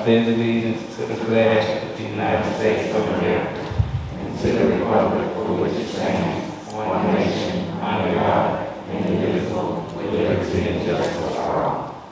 pledge allegiance to the flag of the United States of America and to the republic for which it stands, one nation, under God, indivisible, with liberty and justice for all.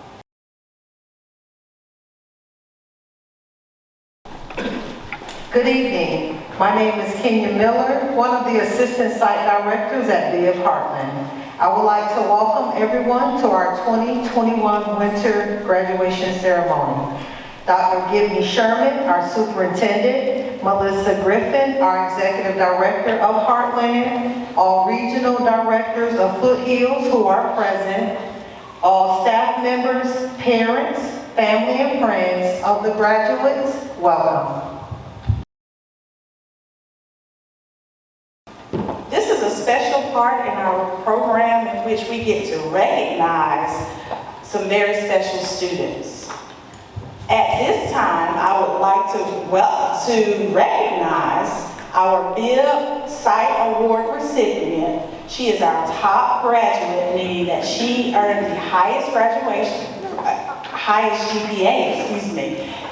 Good evening. My name is Kenya Miller, one of the Assistant Site Directors at VIA Heartland. I would like to welcome everyone to our 2021 Winter Graduation Ceremony. Dr. Gibney Sherman, our Superintendent, Melissa Griffin, our Executive Director of Heartland, all Regional Directors of Foothills who are present, all staff members, parents, family, and friends of the graduates, welcome. This is a special part in our program in which we get to recognize some very special students. At this time, I would like to recognize our BIB Site Award recipient. She is our top graduate, meaning that she earned the highest GPA,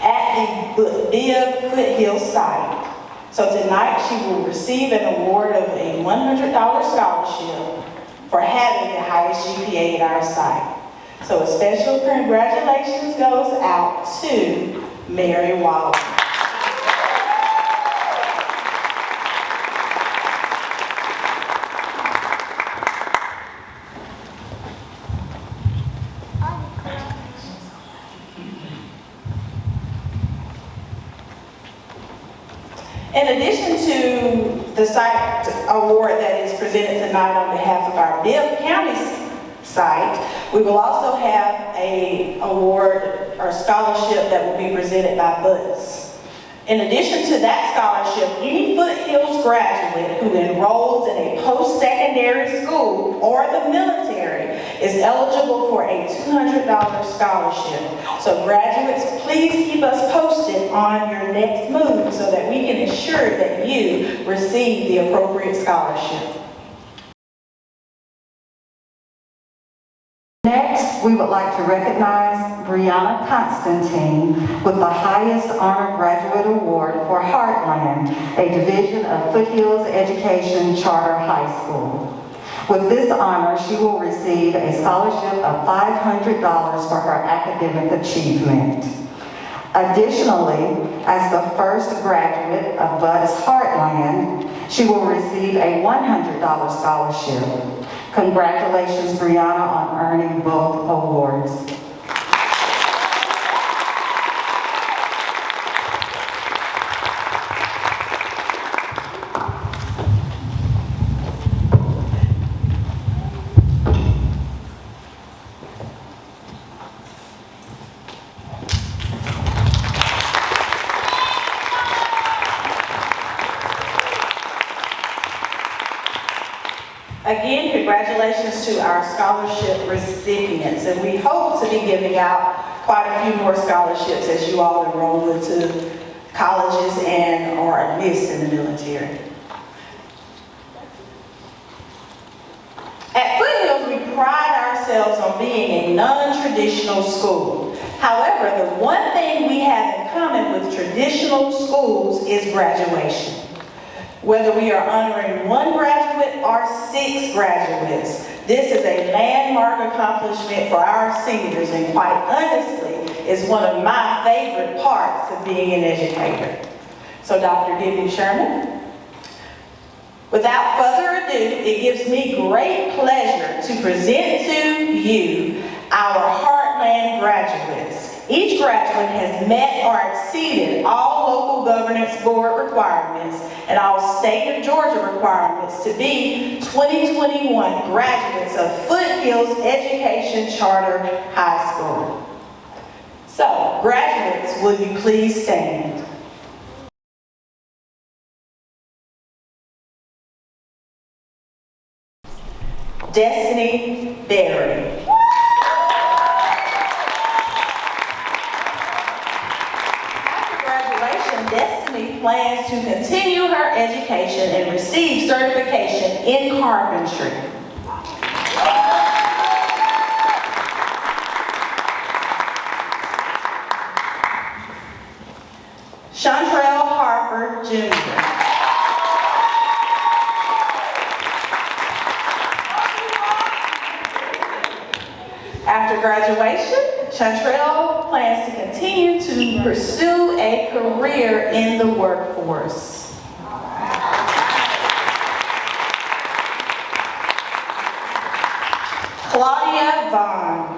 at the BIB Foothills site. So tonight she will receive an award of a $100 scholarship for having the highest GPA at our site. So a special congratulations goes out to Mary Waller. In addition to the site award that is presented tonight on behalf of our Bibb County site, we will also have an award or scholarship that will be presented by BUTS. In addition to that scholarship, any Foothills graduate who enrolls in a post-secondary school or the military is eligible for a $200 scholarship. So graduates, please keep us posted on your next move so that we can ensure that you receive the appropriate scholarship. Next, we would like to recognize Brianna Constantine with the highest honor graduate award for Heartland, a division of Foothills Education Charter High School. With this honor, she will receive a scholarship of $500 for her academic achievement. Additionally, as the first graduate of BUTS Heartland, she will receive a $100 scholarship. Congratulations, Brianna, on earning both awards. Again, congratulations to our scholarship recipients, and we hope to be giving out quite a few more scholarships as you all enroll into colleges and are enlist in the military. At Foothills, we pride ourselves on being a non-traditional school. However, the one thing we have in common with traditional schools is graduation. Whether we are honoring one graduate or 6 graduates, this is a landmark accomplishment for our seniors, and quite honestly, is one of my favorite parts of being an educator. So Dr. Gibney Sherman, without further ado, it gives me great pleasure to present to you our Heartland graduates. Each graduate has met or exceeded all local governance board requirements and all state of Georgia requirements to be 2021 graduates of Foothills Education Charter High School. So, graduates, will you please stand? Destiny Berry. Destiny plans to continue her education and receive certification in carpentry. Chantrell Harper, Jr. After graduation, Chantrell plans to continue to pursue a career in the workforce. Claudia Vaughn.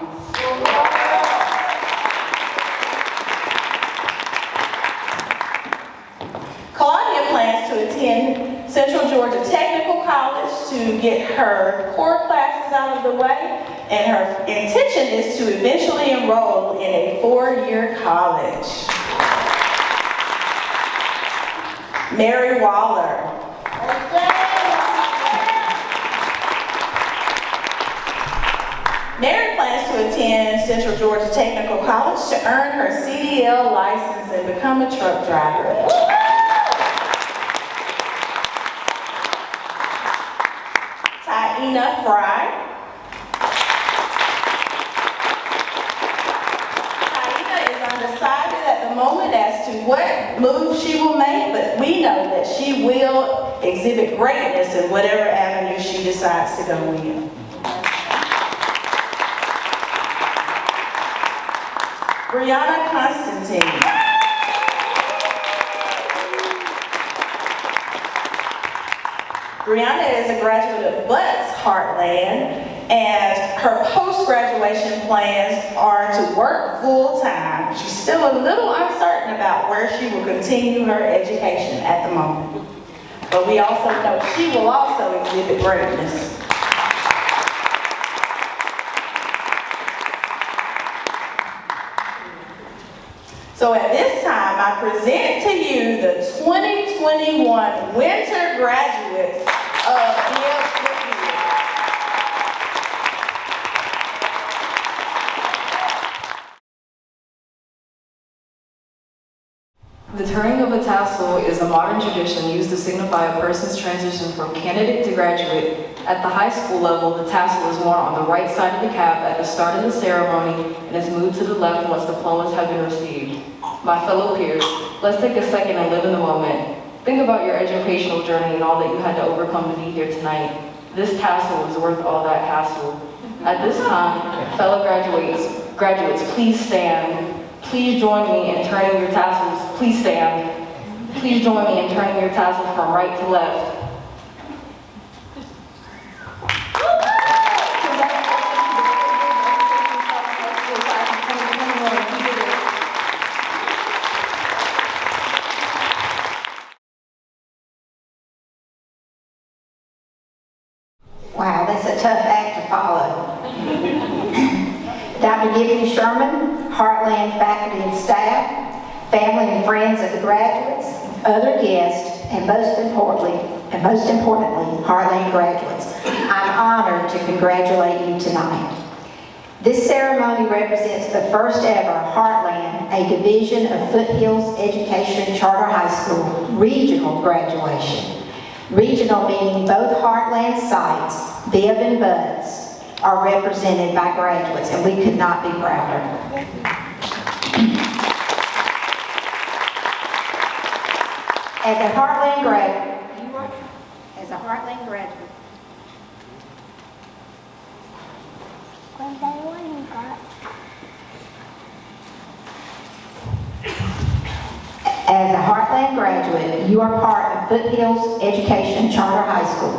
Claudia plans to attend Central Georgia Technical College to get her core classes out of the way, and her intention is to eventually enroll in a 4-year college. Mary Waller. Mary plans to attend Central Georgia Technical College to earn her CDL license and become a truck driver. Taina Fry. Taina is undecided at the moment as to what move she will make, but we know that she will exhibit greatness in whatever avenue she decides to go in. Brianna Constantine. Brianna is a graduate of Butts Heartland, and her post-graduation plans are to work full-time. She's still a little uncertain about where she will continue her education at the moment. But we also know she will also exhibit greatness. So at this time, I present to you the 2021 winter graduates of Bibb Foothill. The turning of a tassel is a modern tradition used to signify a person's transition from candidate to graduate. At the high school level, the tassel is worn on the right side of the cap at the start of the ceremony and is moved to the left once diplomas have been received. My fellow peers, let's take a second and live in the moment. Think about your educational journey and all that you had to overcome to be here tonight. This tassel is worth all that hassle. At this time, fellow graduates, please stand. Please join me in turning your tassels. Please stand. Please join me in turning your tassels from right to left. Wow, that's a tough act to follow. Dr. Gibby Sherman, Heartland faculty and staff, family and friends of the graduates, other guests, and most importantly, Heartland graduates, I'm honored to congratulate you tonight. This ceremony represents the first ever Heartland, a division of Foothills Education Charter High School, regional graduation. Regional meaning both Heartland sites, Bibb and Butts, are represented by graduates, and we could not be prouder. As a Heartland graduate, As a Heartland graduate, you are part of Foothills Education Charter High School.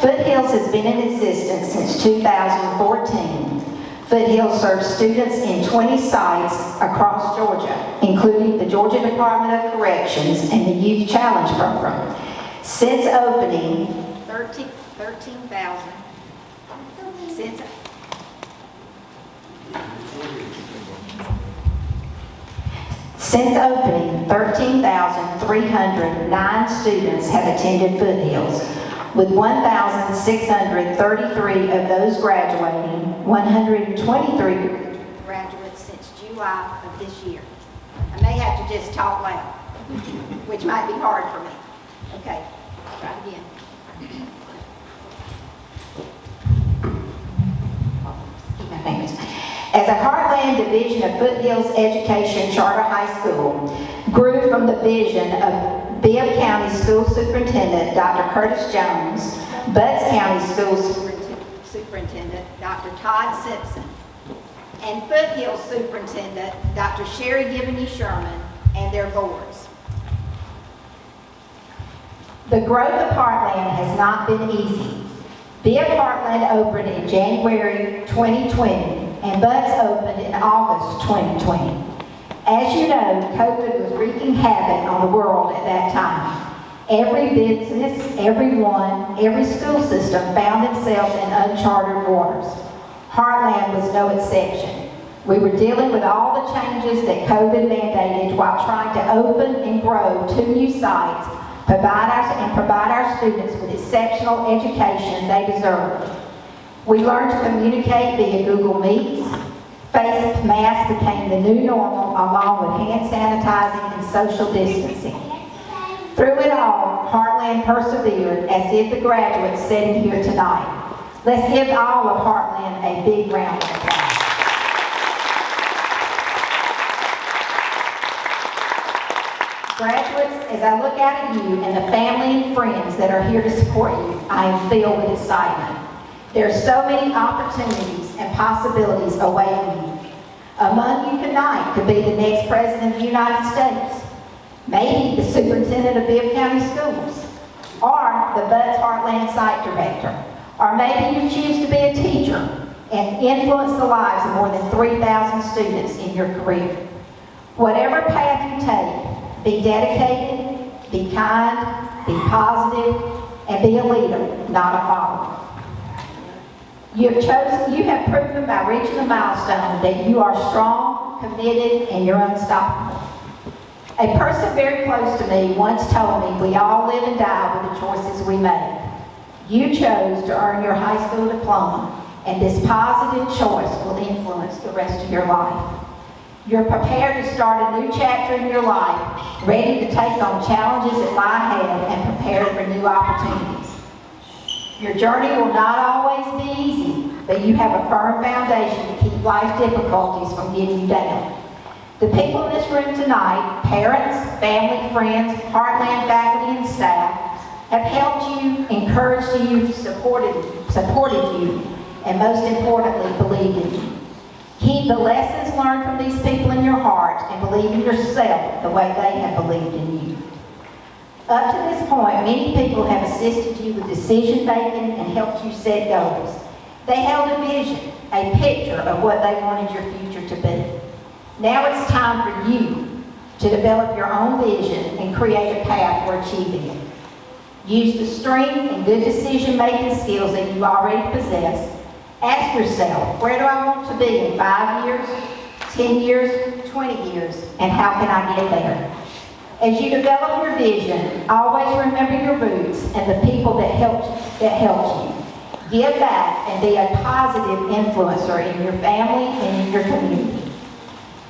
Foothills has been in existence since 2014. Foothills serves students in 20 sites across Georgia, including the Georgia Department of Corrections and the Youth Challenge Program. Since opening, 13,000. Since opening, 13,309 students have attended Foothills, with 1,633 of those graduating, 123 graduates since July of this year. I may have to just talk loud, which might be hard for me. Okay, try it again. Keep my fingers. As a Heartland division of Foothills Education Charter High School, grew grew from the vision of Bibb County School Superintendent, Dr. Curtis Jones, Butts County School Superintendent, Dr. Todd Simpson, and Foothills Superintendent, Dr. Sherry Gibney Sherman, and their boards. The growth of Heartland has not been easy. Bibb Heartland opened in January 2020, and Butts opened in August 2020. As you know, COVID was wreaking havoc on the world at that time. Every business, everyone, every school system found themselves in uncharted waters. Heartland was no exception. We were dealing with all the changes that COVID mandated while trying to open and grow 2 new sites, provide our students with exceptional education they deserved. We learned to communicate via Google Meets. Face masks became the new normal, along with hand sanitizing and social distancing. Through it all, Heartland persevered, as did the graduates sitting here tonight. Let's give all of Heartland a big round of applause. Graduates, as I look out at you and the family and friends that are here to support you, I am filled with excitement. There are so many opportunities and possibilities awaiting you. Among you tonight could be the next President of the United States, maybe the Superintendent of Bibb County Schools, or the Butts Heartland Site Director, or maybe you choose to be a teacher and influence the lives of more than 3,000 students in your career. Whatever path you take, be dedicated, be kind, be positive, and be a leader, not a follower. You have proven by reaching a milestone that you are strong, committed, and you're unstoppable. A person very close to me once told me we all live and die with the choices we make. You chose to earn your high school diploma, and this positive choice will influence the rest of your life. You're prepared to start a new chapter in your life, ready to take on challenges that lie ahead and prepared for new opportunities. Your journey will not always be easy, but you have a firm foundation to keep life's difficulties from getting you down. The people in this room tonight, parents, family, friends, Heartland faculty and staff, have helped you, encouraged you, supported you, and most importantly, believed in you. Keep the lessons learned from these people in your heart and believe in yourself the way they have believed in you. Up to this point, many people have assisted you with decision making and helped you set goals. They held a vision, a picture of what they wanted your future to be. Now it's time for you to develop your own vision and create a path for achieving it. Use the strength and good decision making skills that you already possess. Ask yourself, where do I want to be in 5 years, 10 years, 20 years, and how can I get there? As you develop your vision, always remember your roots and the people that helped you. Give back and be a positive influencer in your family and in your community.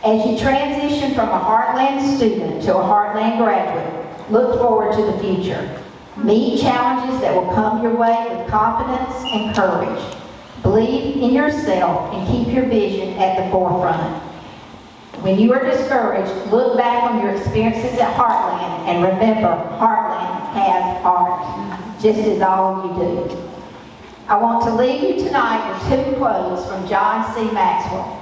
As you transition from a Heartland student to a Heartland graduate, look forward to the future. Meet challenges that will come your way with confidence and courage. Believe in yourself and keep your vision at the forefront. When you are discouraged, look back on your experiences at Heartland and remember, Heartland has heart, just as all of you do. I want to leave you tonight with 2 quotes from John C. Maxwell.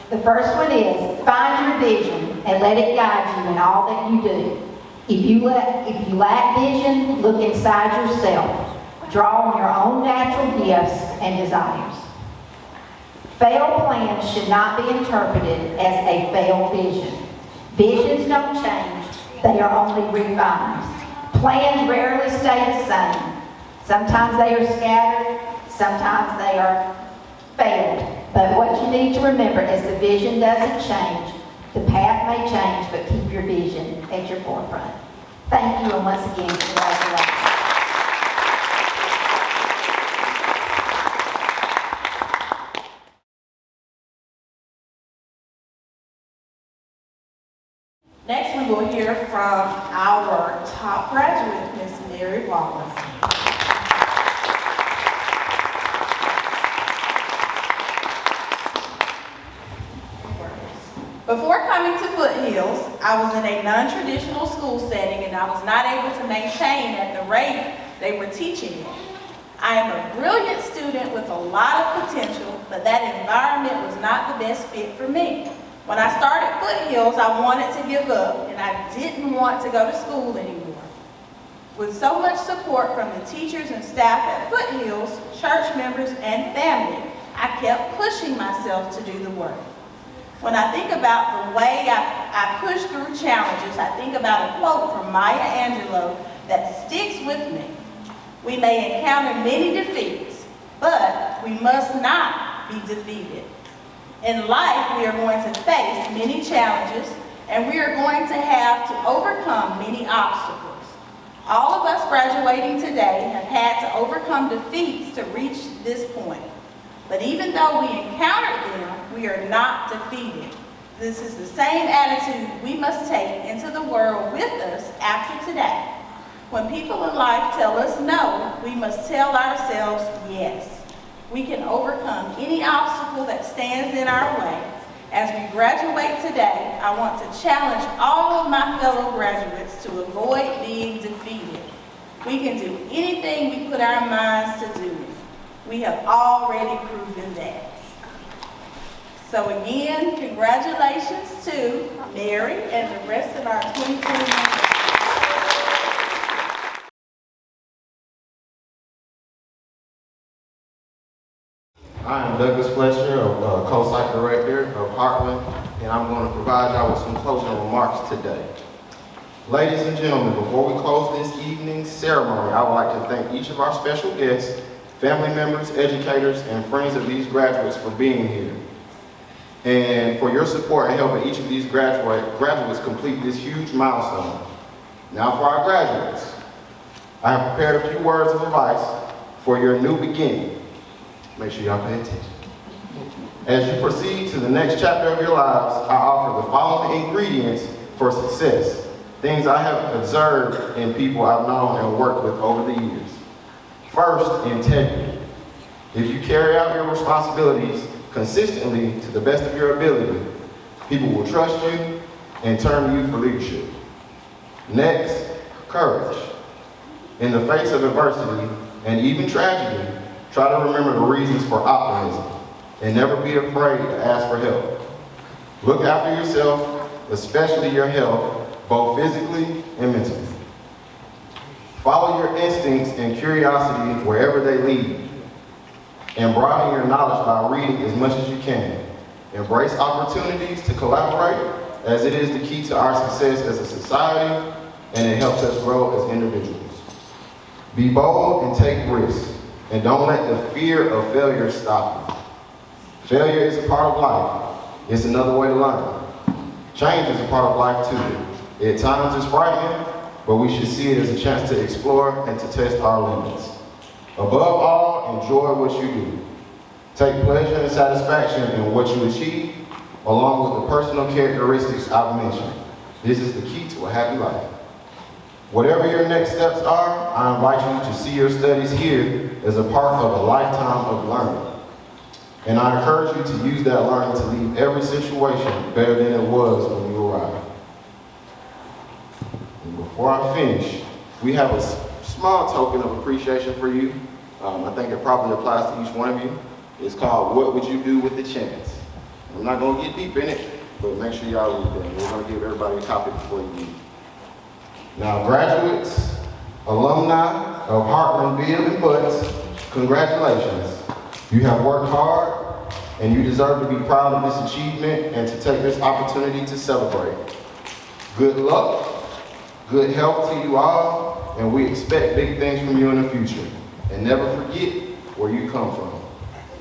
The first one is, find your vision and let it guide you in all that you do. If you lack vision, look inside yourself. Draw on your own natural gifts and desires. Failed plans should not be interpreted as a failed vision. Visions don't change, they are only refined. Plans rarely stay the same. Sometimes they are scattered, sometimes they are failed. But what you need to remember is the vision doesn't change. The path may change, but keep your vision at your forefront. Thank you, and once again, congratulations. Next, we will hear from our top graduate, Ms. Mary Wallace. Before coming to Foothills, I was in a non-traditional school setting and I was not able to maintain at the rate they were teaching me. I am a brilliant student with a lot of potential, but that environment was not the best fit for me. When I started Foothills, I wanted to give up and I didn't want to go to school anymore. With so much support from the teachers and staff at Foothills, church members, and family, I kept pushing myself to do the work. When I think about the way I push through challenges, I think about a quote from Maya Angelou that sticks with me. We may encounter many defeats, but we must not be defeated. In life, we are going to face many challenges, and we are going to have to overcome many obstacles. All of us graduating today have had to overcome defeats to reach this point. But even though we encountered them, we are not defeated. This is the same attitude we must take into the world with us after today. When people in life tell us no, we must tell ourselves yes. We can overcome any obstacle that stands in our way. As we graduate today, I want to challenge all of my fellow graduates to avoid being defeated. We can do anything we put our minds to do. We have already proven that. So again, congratulations to Mary and the rest of our 2021. I am Douglas Fletcher, co-site director of Heartland, and I'm going to provide y'all with some closing remarks today. Ladies and gentlemen, before we close this evening's ceremony, I would like to thank each of our special guests, family members, educators, and friends of these graduates for being here, and for your support in helping each of these graduates complete this huge milestone. Now for our graduates, I have prepared a few words of advice for your new beginning. Make sure y'all pay attention. As you proceed to the next chapter of your lives, I offer the following ingredients for success, things I have observed in people I've known and worked with over the years. First, integrity. If you carry out your responsibilities consistently to the best of your ability, people will trust you and turn to you for leadership. Next, courage. In the face of adversity and even tragedy, try to remember the reasons for optimism and never be afraid to ask for help. Look after yourself, especially your health, both physically and mentally. Follow your instincts and curiosity wherever they lead, and broaden your knowledge by reading as much as you can. Embrace opportunities to collaborate, as it is the key to our success as a society, and it helps us grow as individuals. Be bold and take risks. And don't let the fear of failure stop you. Failure is a part of life. It's another way to learn. Change is a part of life too. At times it's frightening, but we should see it as a chance to explore and to test our limits. Above all, enjoy what you do. Take pleasure and satisfaction in what you achieve, along with the personal characteristics I've mentioned. This is the key to a happy life. Whatever your next steps are, I invite you to see your studies here as a part of a lifetime of learning. And I encourage you to use that learning to leave every situation better than it was when you arrived. And before I finish, we have a small token of appreciation for you. I think it probably applies to each one of you. It's called What Would You Do With the Chance? I'm not going to get deep in it, but make sure y'all read that. We're going to give everybody a copy before you leave. Now, graduates, alumni of Heartland Bibb and Butts, congratulations. You have worked hard, and you deserve to be proud of this achievement and to take this opportunity to celebrate. Good luck, good health to you all, and we expect big things from you in the future. And never forget where you come from.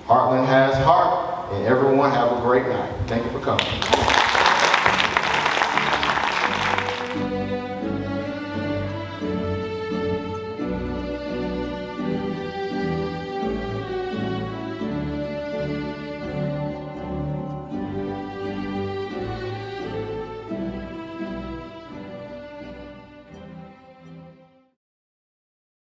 Heartland has heart, and everyone have a great night. Thank you for coming.